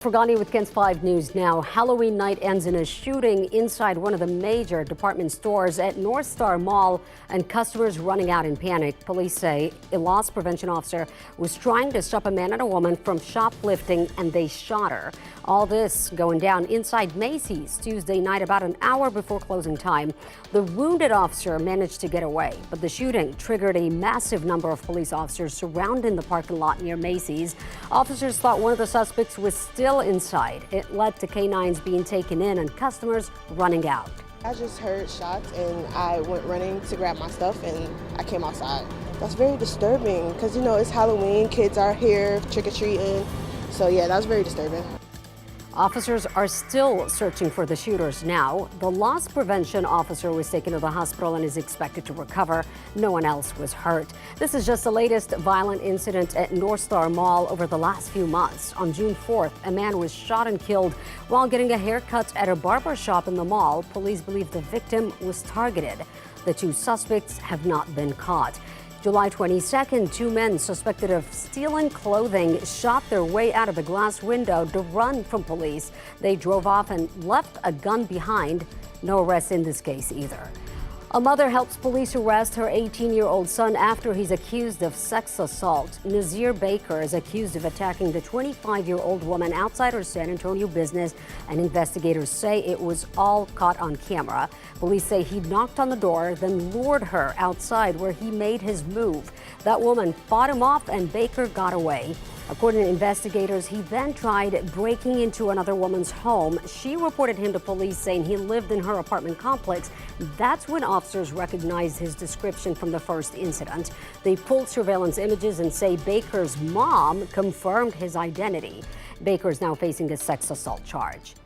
Forgani with Ken's 5 News now. Halloween night ends in a shooting inside one of the major department stores at North Star Mall and customers running out in panic. Police say a loss prevention officer was trying to stop a man and a woman from shoplifting and they shot her. All this going down inside Macy's Tuesday night about an hour before closing time. The wounded officer managed to get away, but the shooting triggered a massive number of police officers surrounding the parking lot near Macy's. Officers thought one of the suspects was still inside. It led to canines being taken in and customers running out. I just heard shots and I went running to grab my stuff and I came outside. That's very disturbing because, you know, it's Halloween, kids are here trick-or-treating. So yeah, that was very disturbing. Officers are still searching for the shooters now. The loss prevention officer was taken to the hospital and is expected to recover. No one else was hurt. This is just the latest violent incident at North Star Mall over the last few months. On June 4th, a man was shot and killed while getting a haircut at a barber shop in the mall. Police believe the victim was targeted. The two suspects have not been caught. July 22nd, two men suspected of stealing clothing shot their way out of the glass window to run from police. They drove off and left a gun behind. No arrests in this case either. A mother helps police arrest her 18-year-old son after he's accused of sex assault. Nazir Baker is accused of attacking the 25-year-old woman outside her San Antonio business, and investigators say it was all caught on camera. Police say he knocked on the door, then lured her outside where he made his move. That woman fought him off and Baker got away. According to investigators, he then tried breaking into another woman's home. She reported him to police, saying he lived in her apartment complex. That's when officers recognized his description from the first incident. They pulled surveillance images and say Baker's mom confirmed his identity. Baker is now facing a sex assault charge.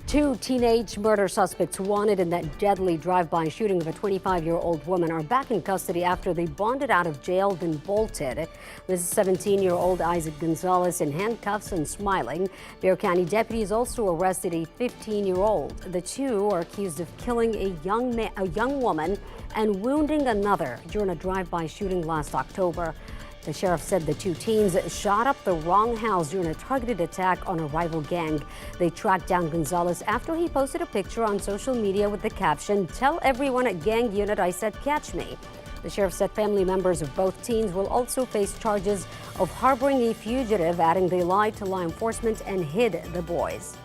Two teenage murder suspects wanted in that deadly drive-by shooting of a 25-year-old woman are back in custody after they bonded out of jail then bolted. This is 17-year-old Isaac Gonzalez in handcuffs and smiling. Bexar County deputies also arrested a 15-year-old. The two are accused of killing a young woman and wounding another during a drive-by shooting last October. The sheriff said the two teens shot up the wrong house during a targeted attack on a rival gang. They tracked down Gonzalez after he posted a picture on social media with the caption, "Tell everyone at gang unit I said catch me." The sheriff said family members of both teens will also face charges of harboring a fugitive, adding they lied to law enforcement and hid the boys.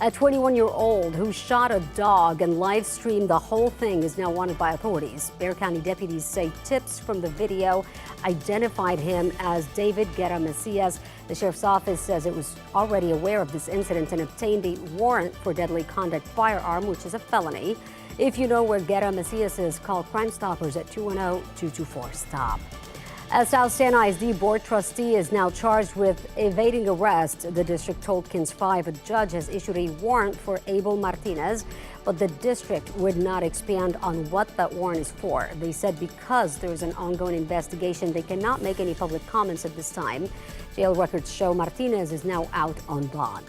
A 21-year-old who shot a dog and live streamed the whole thing is now wanted by authorities. Bexar County deputies say tips from the video identified him as David Guerra Macias. The sheriff's office says it was already aware of this incident and obtained a warrant for deadly conduct firearm, which is a felony. If you know where Guerra Macias is, call Crime Stoppers at 210-224-STOP. A South San ISD board trustee is now charged with evading arrest. The district told KENS 5 a judge has issued a warrant for Abel Martinez, but the district would not expand on what that warrant is for. They said because there is an ongoing investigation, they cannot make any public comments at this time. Jail records show Martinez is now out on bond.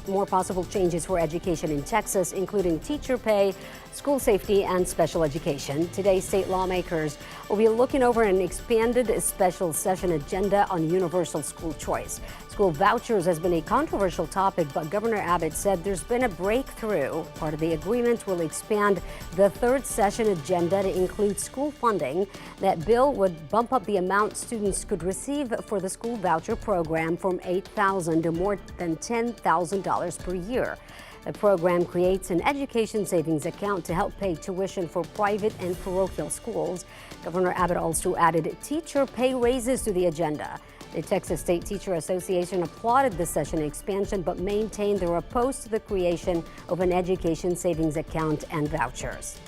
More possible changes for education in Texas, including teacher pay, school safety, and special education. Today, state lawmakers will be looking over an expanded special session agenda on universal school choice. School vouchers has been a controversial topic, but Governor Abbott said there's been a breakthrough. Part of the agreement will expand the third session agenda to include school funding. That bill would bump up the amount students could receive for the school voucher program from $8,000 to more than $10,000 per year. The program creates an education savings account to help pay tuition for private and parochial schools. Governor Abbott also added teacher pay raises to the agenda. The Texas State Teacher Association applauded the session expansion, but maintained they're opposed to the creation of an education savings account and vouchers.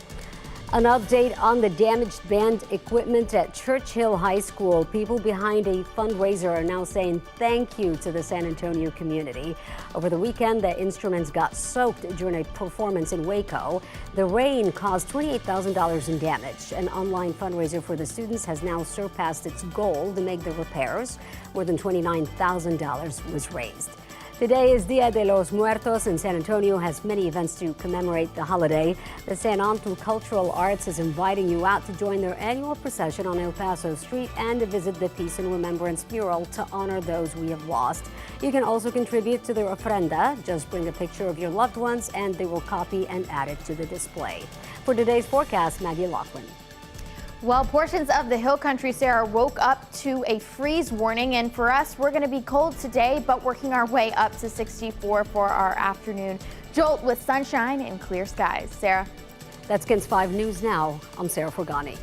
An update on the damaged band equipment at Churchill High School. People behind a fundraiser are now saying thank you to the San Antonio community. Over the weekend, the instruments got soaked during a performance in Waco. The rain caused $28,000 in damage. An online fundraiser for the students has now surpassed its goal to make the repairs. More than $29,000 was raised. Today is Dia de los Muertos, and San Antonio has many events to commemorate the holiday. The San Antonio Cultural Arts is inviting you out to join their annual procession on El Paso Street and to visit the Peace and Remembrance mural to honor those we have lost. You can also contribute to their ofrenda. Just bring a picture of your loved ones and they will copy and add it to the display. For today's forecast, Maggie Laughlin. Well, portions of the hill country, Sarah, woke up to a freeze warning, and for us, we're going to be cold today, but working our way up to 64 for our afternoon jolt with sunshine and clear skies. Sarah? That's KENS 5 News Now. I'm Sarah Forgani.